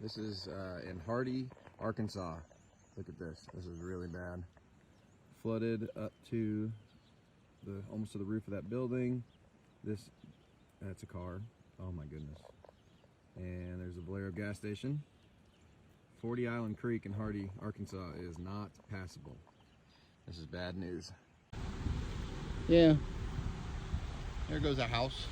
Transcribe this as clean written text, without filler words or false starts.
This is in Hardy, Arkansas. Look at this. This is really bad. Flooded up to almost to the roof of that building. That's a car. Oh my goodness. And there's a Valero gas station. 40 Island Creek in Hardy, Arkansas is not passable. This is bad news. Yeah. There goes a house.